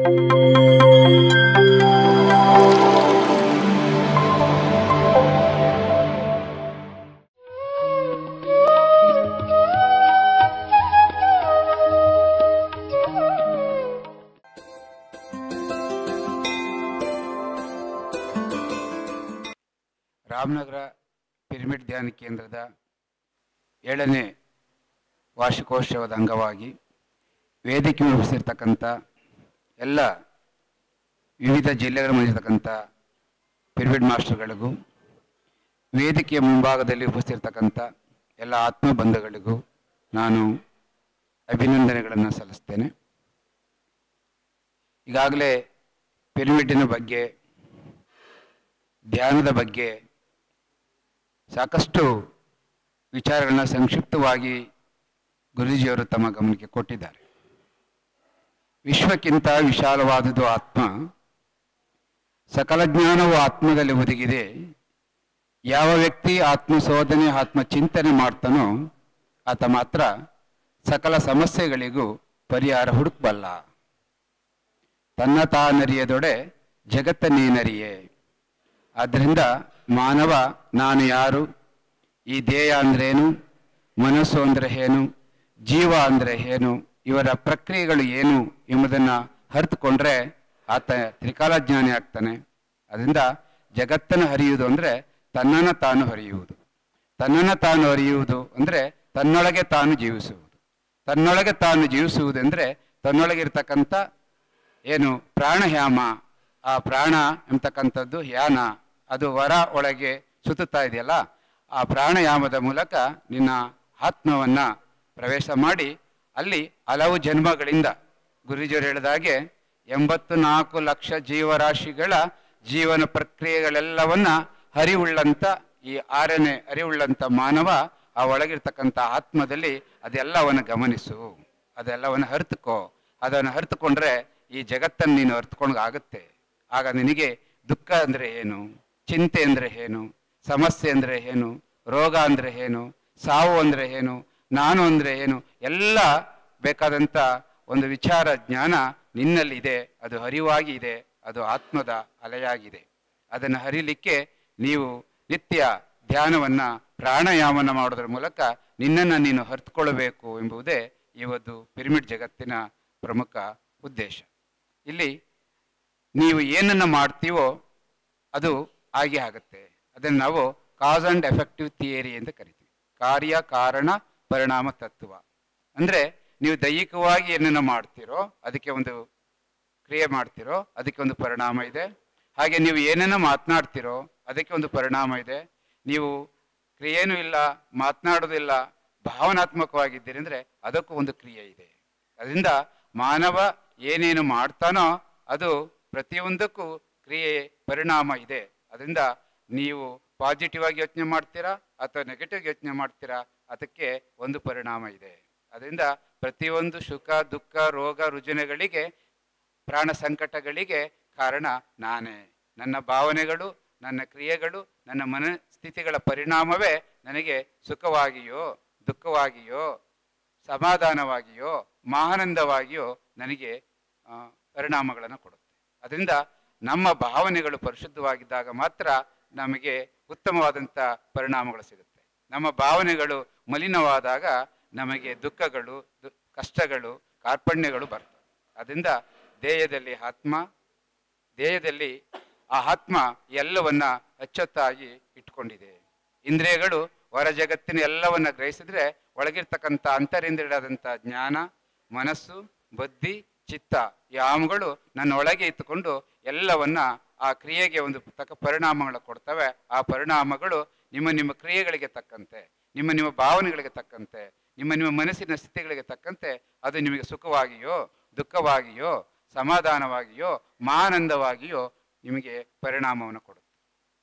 Ramanagara pyramid ಧ್ಯಾನ ಕೇಂದ್ರದ 7ನೇ ವಾರ್ಷಿಕೋತ್ಸವದ ಅಂಗವಾಗಿ ವೇದಿಕೆ ನಿರ್ವಹಿಸಿರ್ತಕ್ಕಂಥ ಎಲ್ಲ ವಿವಿಧ ಜಿಲ್ಲೆಗಳ ಬಂದಿರತಕ್ಕಂಥ ಪಿರಮಿಡ್ ಮಾಸ್ಟರ್ಗಳಿಗೂ, ವೇದಿಕೆಯ ಮುಂಭಾಗದಲ್ಲಿ ಉಪಸ್ಥಿತಿರ್ತಕ್ಕಂಥ ಎಲ್ಲ ಆತ್ಮ ಬಂಧುಗಳಿಗೂ ನಾನು ಅಭಿನಂದನೆಗಳನ್ನು ಸಲ್ಲಿಸ್ತೇನೆ. ಈಗಾಗಲೇ ಪಿರಮಿಡ್ಡಿನ ಬಗ್ಗೆ, ಧ್ಯಾನದ ಬಗ್ಗೆ ಸಾಕಷ್ಟು ವಿಚಾರಗಳನ್ನ ಸಂಕ್ಷಿಪ್ತವಾಗಿ ಗುರೂಜಿಯವರು ತಮ್ಮ ಗಮನಕ್ಕೆ ಕೊಟ್ಟಿದ್ದಾರೆ. ವಿಶ್ವಕ್ಕಿಂತ ವಿಶಾಲವಾದುದು ಆತ್ಮ, ಸಕಲ ಜ್ಞಾನವು ಆತ್ಮದಲ್ಲಿ ಒದಗಿದೆ. ಯಾವ ವ್ಯಕ್ತಿ ಆತ್ಮಶೋಧನೆ ಆತ್ಮಚಿಂತನೆ ಮಾಡ್ತಾನೋ ಆತ ಮಾತ್ರ ಸಕಲ ಸಮಸ್ಯೆಗಳಿಗೂ ಪರಿಹಾರ ಹುಡುಕಬಲ್ಲ. ತನ್ನ ತಾನರಿಯದೊಡೆ ಜಗತ್ತನ್ನೇನರಿಯೇ. ಆದ್ದರಿಂದ ಮಾನವ ನಾನು ಯಾರು, ಈ ದೇಹ ಅಂದ್ರೇನು, ಮನಸ್ಸು ಅಂದರೆ ಏನು, ಜೀವ ಅಂದರೆ ಏನು, ಇವರ ಪ್ರಕ್ರಿಯೆಗಳು ಏನು ಎಂಬುದನ್ನು ಅರಿತುಕೊಂಡ್ರೆ ಆತ ತ್ರಿಕಾಲಜ್ಞಾನಿ ಆಗ್ತಾನೆ. ಅದರಿಂದ ಜಗತ್ತನ್ನು ಹರಿಯುವುದು ಅಂದರೆ ತನ್ನನ್ನು ತಾನು ಹರಿಯುವುದು. ತನ್ನನ್ನು ತಾನು ಹರಿಯುವುದು ಅಂದರೆ ತನ್ನೊಳಗೆ ತಾನು ಜೀವಿಸುವುದು. ತನ್ನೊಳಗೆ ತಾನು ಜೀವಿಸುವುದೆಂದರೆ ತನ್ನೊಳಗಿರ್ತಕ್ಕಂಥ ಏನು ಪ್ರಾಣಯಾಮ, ಆ ಪ್ರಾಣ ಎಂಬತಕ್ಕಂಥದ್ದು ಯಾನ, ಅದು ಹೊರ ಒಳಗೆ ಸುತ್ತುತ್ತಾ ಇದೆಯಲ್ಲ, ಆ ಪ್ರಾಣಯಾಮದ ಮೂಲಕ ನಿನ್ನ ಆತ್ಮವನ್ನು ಪ್ರವೇಶ ಮಾಡಿ ಅಲ್ಲಿ ಹಲವು ಜನ್ಮಗಳಿಂದ ಗುರೂಜಿಯವರು ಹೇಳಿದಾಗೆ 84 ಲಕ್ಷ ಜೀವರಾಶಿಗಳ ಜೀವನ ಪ್ರಕ್ರಿಯೆಗಳೆಲ್ಲವನ್ನ ಅರಿವುಳ್ಳಂಥ ಈ 6ನೇ ಅರಿವುಳ್ಳಂಥ ಮಾನವ ಆ ಒಳಗಿರ್ತಕ್ಕಂಥ ಆತ್ಮದಲ್ಲಿ ಅದೆಲ್ಲವನ್ನು ಗಮನಿಸು, ಅದೆಲ್ಲವನ್ನು ಅರಿತುಕೋ. ಅದನ್ನು ಅರಿತುಕೊಂಡ್ರೆ ಈ ಜಗತ್ತನ್ನು ನೀನು ಅರಿತುಕೊಂಡಾಗುತ್ತೆ. ಆಗ ನಿನಗೆ ದುಃಖ ಅಂದರೆ ಏನು, ಚಿಂತೆ ಅಂದರೆ ಏನು, ಸಮಸ್ಯೆ ಅಂದರೆ ಏನು, ರೋಗ ಅಂದರೆ ಏನು, ಸಾವು ಅಂದರೆ ಏನು, ನಾನು ಅಂದರೆ ಏನು, ಎಲ್ಲ ಬೇಕಾದಂಥ ಒಂದು ವಿಚಾರ ಜ್ಞಾನ ನಿನ್ನಲ್ಲಿದೆ. ಅದು ಹರಿವಾಗಿ ಇದೆ, ಅದು ಆತ್ಮದ ಅಲೆಯಾಗಿದೆ. ಅದನ್ನು ಹರಿಲಿಕ್ಕೆ ನೀವು ನಿತ್ಯ ಧ್ಯಾನವನ್ನು ಪ್ರಾಣಾಯಾಮನ ಮಾಡೋದ್ರ ಮೂಲಕ ನಿನ್ನನ್ನು ನೀನು ಅರಿತುಕೊಳ್ಳಬೇಕು ಎಂಬುದೇ ಇವತ್ತು ಪಿರಮಿಡ್ ಜಗತ್ತಿನ ಪ್ರಮುಖ ಉದ್ದೇಶ. ಇಲ್ಲಿ ನೀವು ಏನನ್ನು ಮಾಡ್ತೀವೋ ಅದು ಹಾಗೆ ಆಗುತ್ತೆ. ಅದನ್ನು ನಾವು ಕಾಸ್ ಆ್ಯಂಡ್ ಎಫೆಕ್ಟಿವ್ ಥಿಯರಿ ಅಂತ ಕರಿತೀವಿ. ಕಾರ್ಯ ಕಾರಣ ಪರಿಣಾಮ ತತ್ವ. ಅಂದರೆ ನೀವು ದೈಹಿಕವಾಗಿ ಏನನ್ನು ಮಾಡ್ತೀರೋ ಅದಕ್ಕೆ ಒಂದು ಕ್ರಿಯೆ ಮಾಡ್ತೀರೋ ಅದಕ್ಕೆ ಒಂದು ಪರಿಣಾಮ ಇದೆ. ಹಾಗೆ ನೀವು ಏನನ್ನು ಮಾತನಾಡ್ತೀರೋ ಅದಕ್ಕೆ ಒಂದು ಪರಿಣಾಮ ಇದೆ. ನೀವು ಕ್ರಿಯೆನೂ ಇಲ್ಲ, ಮಾತನಾಡೋದಿಲ್ಲ, ಭಾವನಾತ್ಮಕವಾಗಿದ್ದೀರಿ ಅಂದರೆ ಅದಕ್ಕೂ ಒಂದು ಕ್ರಿಯೆ ಇದೆ. ಅದರಿಂದ ಮಾನವ ಏನೇನು ಮಾಡ್ತಾನೋ ಅದು ಪ್ರತಿಯೊಂದಕ್ಕೂ ಕ್ರಿಯೆ ಪರಿಣಾಮ ಇದೆ. ಅದರಿಂದ ನೀವು ಪಾಸಿಟಿವ್ ಆಗಿ ಯೋಚನೆ ಮಾಡ್ತೀರಾ ಅಥವಾ ನೆಗೆಟಿವ್ ಯೋಚನೆ ಮಾಡ್ತೀರಾ, ಅದಕ್ಕೆ ಒಂದು ಪರಿಣಾಮ ಇದೆ. ಅದರಿಂದ ಪ್ರತಿಯೊಂದು ಸುಖ ದುಃಖ ರೋಗ ರುಜಿನಗಳಿಗೆ ಪ್ರಾಣ ಸಂಕಟಗಳಿಗೆ ಕಾರಣ ನಾನೇ. ನನ್ನ ಭಾವನೆಗಳು, ನನ್ನ ಕ್ರಿಯೆಗಳು, ನನ್ನ ಮನಸ್ಥಿತಿಗಳ ಪರಿಣಾಮವೇ ನನಗೆ ಸುಖವಾಗಿಯೋ ದುಃಖವಾಗಿಯೋ ಸಮಾಧಾನವಾಗಿಯೋ ಮಹಾನಂದವಾಗಿಯೋ ನನಗೆ ಪರಿಣಾಮಗಳನ್ನು ಕೊಡುತ್ತೆ. ಅದರಿಂದ ನಮ್ಮ ಭಾವನೆಗಳು ಪರಿಶುದ್ಧವಾಗಿದ್ದಾಗ ಮಾತ್ರ ನಮಗೆ ಉತ್ತಮವಾದಂಥ ಪರಿಣಾಮಗಳು ಸಿಗುತ್ತೆ. ನಮ್ಮ ಭಾವನೆಗಳು ಮಲಿನವಾದಾಗ ನಮಗೆ ದುಃಖಗಳು, ಕಷ್ಟಗಳು, ಕಾರ್ಪಣ್ಯಗಳು ಬರ್ತವೆ. ಅದರಿಂದ ದೇಹದಲ್ಲಿ ಆ ಆತ್ಮ ಎಲ್ಲವನ್ನ ಅಚ್ಚೊತ್ತಾಗಿ ಇಟ್ಕೊಂಡಿದೆ. ಇಂದ್ರಿಯಗಳು ಹೊರ ಜಗತ್ತಿನ ಎಲ್ಲವನ್ನ ಗ್ರಹಿಸಿದ್ರೆ ಒಳಗಿರ್ತಕ್ಕಂಥ ಅಂತರಿಂದ್ರಿಯವಾದಂಥ ಜ್ಞಾನ, ಮನಸ್ಸು, ಬುದ್ಧಿ, ಚಿತ್ತ ಈ ಆಮಗಳು ನನ್ನ ಒಳಗೆ ಇಟ್ಟುಕೊಂಡು ಎಲ್ಲವನ್ನ ಆ ಕ್ರಿಯೆಗೆ ಒಂದು ತಕ್ಕ ಪರಿಣಾಮಗಳು ಕೊಡ್ತವೆ. ಆ ಪರಿಣಾಮಗಳು ನಿಮ್ಮ ಕ್ರಿಯೆಗಳಿಗೆ ತಕ್ಕಂತೆ, ನಿಮ್ಮ ಭಾವನೆಗಳಿಗೆ ತಕ್ಕಂತೆ, ನಿಮ್ಮ ಮನಸ್ಸಿನ ಸ್ಥಿತಿಗಳಿಗೆ ತಕ್ಕಂತೆ ಅದು ನಿಮಗೆ ಸುಖವಾಗಿಯೋ ದುಃಖವಾಗಿಯೋ ಸಮಾಧಾನವಾಗಿಯೋ ಮಹಾನಂದವಾಗಿಯೋ ನಿಮಗೆ ಪರಿಣಾಮವನ್ನು ಕೊಡುತ್ತೆ.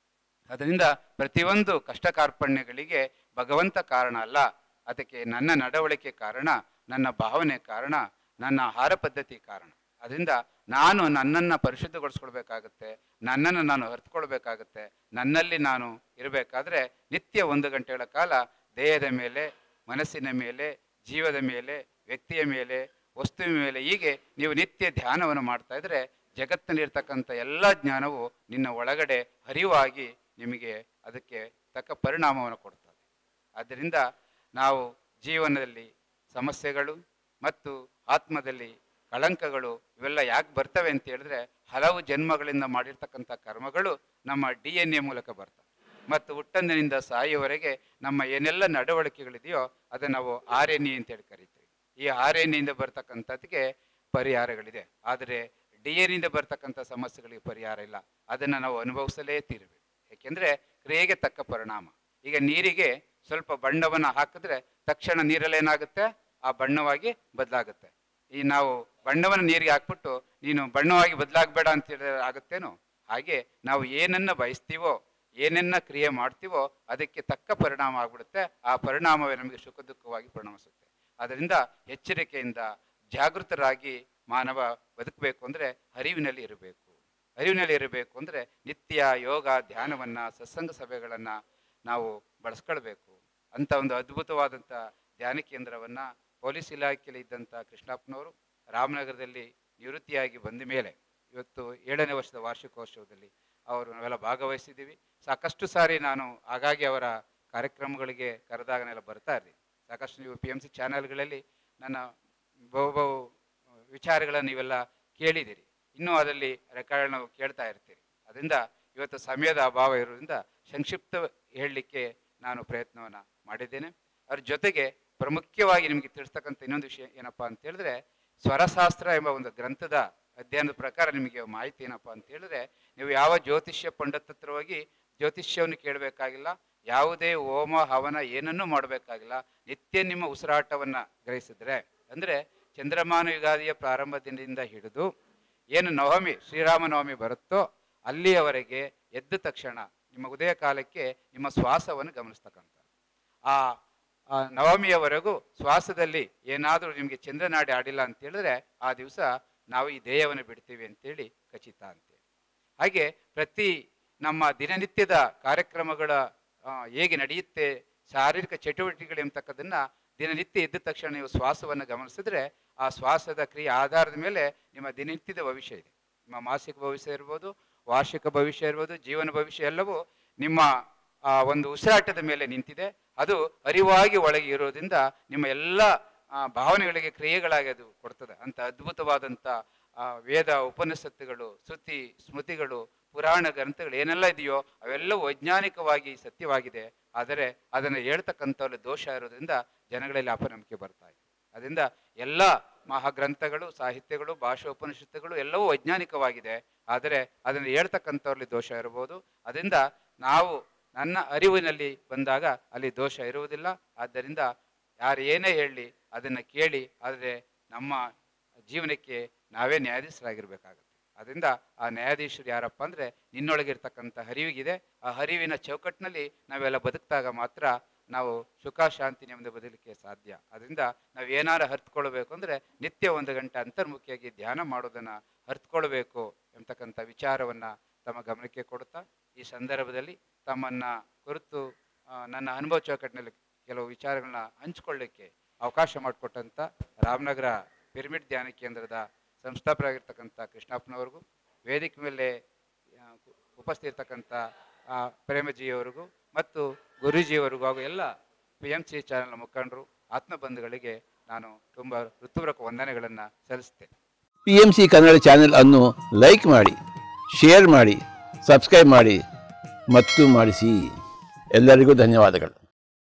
ಅದರಿಂದ ಪ್ರತಿಯೊಂದು ಕಷ್ಟ ಕಾರ್ಪಣ್ಯಗಳಿಗೆ ಭಗವಂತ ಕಾರಣ ಅಲ್ಲ, ಅದಕ್ಕೆ ನನ್ನ ನಡವಳಿಕೆ ಕಾರಣ, ನನ್ನ ಭಾವನೆ ಕಾರಣ, ನನ್ನ ಆಹಾರ ಪದ್ಧತಿ ಕಾರಣ. ಅದರಿಂದ ನಾನು ನನ್ನನ್ನು ಪರಿಶುದ್ಧಗೊಳಿಸ್ಕೊಳ್ಬೇಕಾಗತ್ತೆ, ನನ್ನನ್ನು ನಾನು ಅರಿತುಕೊಳ್ಬೇಕಾಗತ್ತೆ. ನನ್ನಲ್ಲಿ ನಾನು ಇರಬೇಕಾದ್ರೆ ನಿತ್ಯ 1 ಗಂಟೆಗಳ ಕಾಲ ದೇಹದ ಮೇಲೆ, ಮನಸ್ಸಿನ ಮೇಲೆ, ಜೀವದ ಮೇಲೆ, ವ್ಯಕ್ತಿಯ ಮೇಲೆ ವಸ್ತುವಿನ ಮೇಲೆ. ಹೀಗೆ ನೀವು ನಿತ್ಯ ಧ್ಯಾನವನ್ನು ಮಾಡ್ತಾ ಇದ್ದರೆ ಜಗತ್ತಿನಲ್ಲಿರ್ತಕ್ಕಂಥ ಎಲ್ಲ ಜ್ಞಾನವು ನಿನ್ನ ಒಳಗಡೆ ಹರಿವಾಗಿ ನಿಮಗೆ ಅದಕ್ಕೆ ತಕ್ಕ ಪರಿಣಾಮವನ್ನು ಕೊಡ್ತದೆ. ಆದ್ದರಿಂದ ನಾವು ಜೀವನದಲ್ಲಿ ಸಮಸ್ಯೆಗಳು ಮತ್ತು ಆತ್ಮದಲ್ಲಿ ಕಳಂಕಗಳು ಇವೆಲ್ಲ ಯಾಕೆ ಬರ್ತವೆ ಅಂತ ಹೇಳಿದ್ರೆ ಹಲವು ಜನ್ಮಗಳಿಂದ ಮಾಡಿರ್ತಕ್ಕಂಥ ಕರ್ಮಗಳು ನಮ್ಮ DNA ಮೂಲಕ ಬರ್ತವೆ. ಮತ್ತು ಹುಟ್ಟಂದಿನಿಂದ ಸಾಯುವವರೆಗೆ ನಮ್ಮ ಏನೆಲ್ಲ ನಡವಳಿಕೆಗಳಿದೆಯೋ ಅದನ್ನು ನಾವು RNA ಅಂತೇಳಿ ಕರಿತೀವಿ. ಈ RNAಯಿಂದ ಬರ್ತಕ್ಕಂಥದ್ದಕ್ಕೆ ಪರಿಹಾರಗಳಿದೆ. ಆದರೆ DNA ಬರ್ತಕ್ಕಂಥ ಸಮಸ್ಯೆಗಳಿಗೆ ಪರಿಹಾರ ಇಲ್ಲ. ಅದನ್ನು ನಾವು ಅನುಭವಿಸಲೇ ತೀರಬೇಕು. ಏಕೆಂದರೆ ಕ್ರಿಯೆಗೆ ತಕ್ಕ ಪರಿಣಾಮ. ಈಗ ನೀರಿಗೆ ಸ್ವಲ್ಪ ಬಣ್ಣವನ್ನು ಹಾಕಿದ್ರೆ ತಕ್ಷಣ ನೀರಲ್ಲೇನಾಗುತ್ತೆ, ಆ ಬಣ್ಣವಾಗಿ ಬದಲಾಗುತ್ತೆ. ಈ ನಾವು ಬಣ್ಣವನ್ನು ನೀರಿಗೆ ಹಾಕ್ಬಿಟ್ಟು ನೀನು ಬಣ್ಣವಾಗಿ ಬದಲಾಗಬೇಡ ಅಂತ ಹೇಳಿದ್ರೆ ಆಗುತ್ತೇನೋ? ಹಾಗೆ ನಾವು ಏನನ್ನ ಬಯಸ್ತೀವೋ, ಏನನ್ನ ಕ್ರಿಯೆ ಮಾಡ್ತೀವೋ ಅದಕ್ಕೆ ತಕ್ಕ ಪರಿಣಾಮ ಆಗ್ಬಿಡುತ್ತೆ. ಆ ಪರಿಣಾಮವೇ ನಮಗೆ ಸುಖ ದುಃಖವಾಗಿ ಪರಿಣಮಿಸುತ್ತೆ. ಅದರಿಂದ ಎಚ್ಚರಿಕೆಯಿಂದ ಜಾಗೃತರಾಗಿ ಮಾನವ ಬದುಕಬೇಕು ಅಂದರೆ ಅರಿವಿನಲ್ಲಿ ಇರಬೇಕು. ಅರಿವಿನಲ್ಲಿ ಇರಬೇಕು ಅಂದರೆ ನಿತ್ಯ ಯೋಗ ಧ್ಯಾನವನ್ನು, ಸತ್ಸಂಗ ಸಭೆಗಳನ್ನು ನಾವು ಬಳಸ್ಕೊಳ್ಬೇಕು. ಅಂಥ ಒಂದು ಅದ್ಭುತವಾದಂಥ ಧ್ಯಾನ ಕೇಂದ್ರವನ್ನು ಪೊಲೀಸ್ ಇಲಾಖೆಯಲ್ಲಿ ಇದ್ದಂಥ ಕೃಷ್ಣಪ್ಪನವರು ರಾಮನಗರದಲ್ಲಿ ನಿವೃತ್ತಿಯಾಗಿ ಬಂದ ಮೇಲೆ ಇವತ್ತು 7ನೇ ವರ್ಷದ ವಾರ್ಷಿಕೋತ್ಸವದಲ್ಲಿ ಅವರು ನಾವೆಲ್ಲ ಭಾಗವಹಿಸಿದ್ದೀವಿ. ಸಾಕಷ್ಟು ಸಾರಿ ನಾನು ಹಾಗಾಗಿ ಅವರ ಕಾರ್ಯಕ್ರಮಗಳಿಗೆ ಕರೆದಾಗನೆಲ್ಲ ಬರ್ತಾ ಇರ್ತೀನಿ. ಸಾಕಷ್ಟು ನೀವು PMC ಚಾನೆಲ್ಗಳಲ್ಲಿ ನನ್ನ ಬಹು ವಿಚಾರಗಳನ್ನು ನೀವೆಲ್ಲ ಕೇಳಿದ್ದೀರಿ. ಇನ್ನೂ ಅದರಲ್ಲಿ ರೆಕಾರ್ಡ್ ನಾವು ಕೇಳ್ತಾ ಇರ್ತೀರಿ. ಅದರಿಂದ ಇವತ್ತು ಸಮಯದ ಅಭಾವ ಇರೋದ್ರಿಂದ ಸಂಕ್ಷಿಪ್ತ ಹೇಳಲಿಕ್ಕೆ ನಾನು ಪ್ರಯತ್ನವನ್ನು ಮಾಡಿದ್ದೇನೆ. ಅದ್ರ ಜೊತೆಗೆ ಪ್ರಮುಖವಾಗಿ ನಿಮಗೆ ತಿಳಿಸ್ತಕ್ಕಂಥ ಇನ್ನೊಂದು ವಿಷಯ ಏನಪ್ಪ ಅಂತ ಹೇಳಿದ್ರೆ, ಸ್ವರಶಾಸ್ತ್ರ ಎಂಬ ಒಂದು ಗ್ರಂಥದ ಅಧ್ಯಯನದ ಪ್ರಕಾರ ನಿಮಗೆ ಮಾಹಿತಿ ಏನಪ್ಪ ಅಂತ ಹೇಳಿದ್ರೆ, ನೀವು ಯಾವ ಜ್ಯೋತಿಷ್ಯ ಪಂಡಿತ ಹತ್ರ ಹೋಗಿ ಜ್ಯೋತಿಷ್ಯವನ್ನು ಕೇಳಬೇಕಾಗಿಲ್ಲ, ಯಾವುದೇ ಹೋಮ ಹವನ ಏನನ್ನೂ ಮಾಡಬೇಕಾಗಿಲ್ಲ. ನಿತ್ಯ ನಿಮ್ಮ ಉಸಿರಾಟವನ್ನು ಗ್ರಹಿಸಿದ್ರೆ, ಅಂದರೆ ಚಂದ್ರಮಾನ ಯುಗಾದಿಯ ಪ್ರಾರಂಭದಿಂದ ಹಿಡಿದು ಏನು ನವಮಿ ಶ್ರೀರಾಮನವಮಿ ಬರುತ್ತೋ ಅಲ್ಲಿಯವರೆಗೆ ಎದ್ದ ತಕ್ಷಣ ನಿಮ್ಮ ಉದಯ ಕಾಲಕ್ಕೆ ನಿಮ್ಮ ಶ್ವಾಸವನ್ನು ಗಮನಿಸ್ತಕ್ಕಂಥ ಆ ನವಮಿಯವರೆಗೂ ಶ್ವಾಸದಲ್ಲಿ ಏನಾದರೂ ನಿಮಗೆ ಚಂದ್ರನಾಡಿ ಆಡಿಲ್ಲ ಅಂತ ಹೇಳಿದ್ರೆ ಆ ದಿವಸ ನಾವು ಈ ದೇಹವನ್ನು ಬಿಡ್ತೀವಿ ಅಂತೇಳಿ ಖಚಿತ ಅಂತೇಳಿ. ಹಾಗೆ ಪ್ರತಿ ನಮ್ಮ ದಿನನಿತ್ಯದ ಕಾರ್ಯಕ್ರಮಗಳ ಹೇಗೆ ನಡೆಯುತ್ತೆ, ಶಾರೀರಿಕ ಚಟುವಟಿಕೆಗಳು ಎಂಬತಕ್ಕದನ್ನು ದಿನನಿತ್ಯ ಎದ್ದ ತಕ್ಷಣ ನೀವು ಶ್ವಾಸವನ್ನು ಗಮನಿಸಿದ್ರೆ ಆ ಶ್ವಾಸದ ಕ್ರಿಯೆ ಆಧಾರದ ಮೇಲೆ ನಿಮ್ಮ ದಿನನಿತ್ಯದ ಭವಿಷ್ಯ ಇದೆ. ನಿಮ್ಮ ಮಾಸಿಕ ಭವಿಷ್ಯ ಇರ್ಬೋದು, ವಾರ್ಷಿಕ ಭವಿಷ್ಯ ಇರ್ಬೋದು, ಜೀವನ ಭವಿಷ್ಯ ಎಲ್ಲವೂ ನಿಮ್ಮ ಒಂದು ಉಸಿರಾಟದ ಮೇಲೆ ನಿಂತಿದೆ. ಅದು ಅರಿವಾಗಿ ಒಳಗೆ ಇರೋದ್ರಿಂದ ನಿಮ್ಮ ಎಲ್ಲ ಭಾವನೆಗಳಿಗೆ ಕ್ರಿಯೆಗಳಾಗಿ ಅದು ಕೊಡ್ತದೆ. ಅಂತ ಅದ್ಭುತವಾದಂಥ ವೇದ ಉಪನಿಷತ್ತುಗಳು, ಶ್ರುತಿ ಸ್ಮೃತಿಗಳು, ಪುರಾಣ ಗ್ರಂಥಗಳು ಏನೆಲ್ಲ ಇದೆಯೋ ಅವೆಲ್ಲವೂ ವೈಜ್ಞಾನಿಕವಾಗಿ ಸತ್ಯವಾಗಿದೆ. ಆದರೆ ಅದನ್ನು ಹೇಳ್ತಕ್ಕಂಥವ್ರಲ್ಲಿ ದೋಷ ಇರೋದ್ರಿಂದ ಜನಗಳಲ್ಲಿ ಅಪನಂಬಿಕೆ ಬರ್ತಾ ಇದೆ. ಅದರಿಂದ ಎಲ್ಲ ಮಹಾಗ್ರಂಥಗಳು, ಸಾಹಿತ್ಯಗಳು, ಭಾಷಾ ಉಪನಿಷತ್ತುಗಳು ಎಲ್ಲವೂ ವೈಜ್ಞಾನಿಕವಾಗಿದೆ. ಆದರೆ ಅದನ್ನು ಹೇಳ್ತಕ್ಕಂಥವ್ರಲ್ಲಿ ದೋಷ ಇರಬಹುದು. ಅದರಿಂದ ನಾವು ನನ್ನ ಅರಿವಿನಲ್ಲಿ ಬಂದಾಗ ಅಲ್ಲಿ ದೋಷ ಇರುವುದಿಲ್ಲ. ಆದ್ದರಿಂದ ಯಾರು ಏನೇ ಹೇಳಲಿ ಅದನ್ನು ಕೇಳಿ, ಆದರೆ ನಮ್ಮ ಜೀವನಕ್ಕೆ ನಾವೇ ನ್ಯಾಯಾಧೀಶರಾಗಿರ್ಬೇಕಾಗತ್ತೆ. ಅದರಿಂದ ಆ ನ್ಯಾಯಾಧೀಶರು ಯಾರಪ್ಪ ಅಂದರೆ ನಿನ್ನೊಳಗಿರ್ತಕ್ಕಂಥ ಅರಿವಿಗಿದೆ. ಆ ಅರಿವಿನ ಚೌಕಟ್ಟಿನಲ್ಲಿ ನಾವೆಲ್ಲ ಬದುಕಿದಾಗ ಮಾತ್ರ ನಾವು ಸುಖ ಶಾಂತಿ ನೆಮ್ಮದಿ ಬದಲಿಕ್ಕೆ ಸಾಧ್ಯ. ಅದರಿಂದ ನಾವು ಏನಾರು ಅರ್ಥಕೊಳ್ಬೇಕು ಅಂದರೆ ನಿತ್ಯ 1 ಗಂಟೆ ಅಂತರ್ಮುಖಿಯಾಗಿ ಧ್ಯಾನ ಮಾಡೋದನ್ನು ಅರ್ಥಕೊಳ್ಬೇಕು ಎಂಬತಕ್ಕಂಥ ವಿಚಾರವನ್ನು ತಮ್ಮ ಗಮನಕ್ಕೆ ಕೊಡುತ್ತಾ ಈ ಸಂದರ್ಭದಲ್ಲಿ ತಮ್ಮನ್ನು ಕುರಿತು ನನ್ನ ಅನುಭವ ಚೌಕಟ್ಟಿನಲ್ಲಿ ಕೆಲವು ವಿಚಾರಗಳನ್ನ ಹಂಚಿಕೊಳ್ಳಿಕ್ಕೆ ಅವಕಾಶ ಮಾಡಿಕೊಟ್ಟಂಥ ರಾಮನಗರ ಪಿರಮಿಡ್ ಧ್ಯಾನ ಕೇಂದ್ರದ ಸಂಸ್ಥಾಪಕರಾಗಿರ್ತಕ್ಕಂಥ ಕೃಷ್ಣಪ್ಪನವ್ರಿಗೂ, ವೇದಿಕೆ ಮೇಲೆ ಉಪಸ್ಥಿತರ್ತಕ್ಕಂಥ ಪ್ರೇಮಜಿಯವರಿಗೂ ಮತ್ತು ಗುರೂಜಿಯವರಿಗೂ ಹಾಗೂ ಎಲ್ಲ PMC ಚಾನೆಲ್ನ ಮುಖಂಡರು, ಆತ್ಮಬಂಧುಗಳಿಗೆ ನಾನು ತುಂಬ ಹೃತ್ಪೂರ್ವಕ ವಂದನೆಗಳನ್ನು ಸಲ್ಲಿಸ್ತೇನೆ. PMC ಕನ್ನಡ ಚಾನೆಲ್ ಅನ್ನು ಲೈಕ್ ಮಾಡಿ, ಶೇರ್ ಮಾಡಿ, ಸಬ್ಸ್ಕ್ರೈಬ್ ಮಾಡಿ ಮತ್ತು ಮಾಡಿಸಿ. ಎಲ್ಲರಿಗೂ ಧನ್ಯವಾದಗಳು.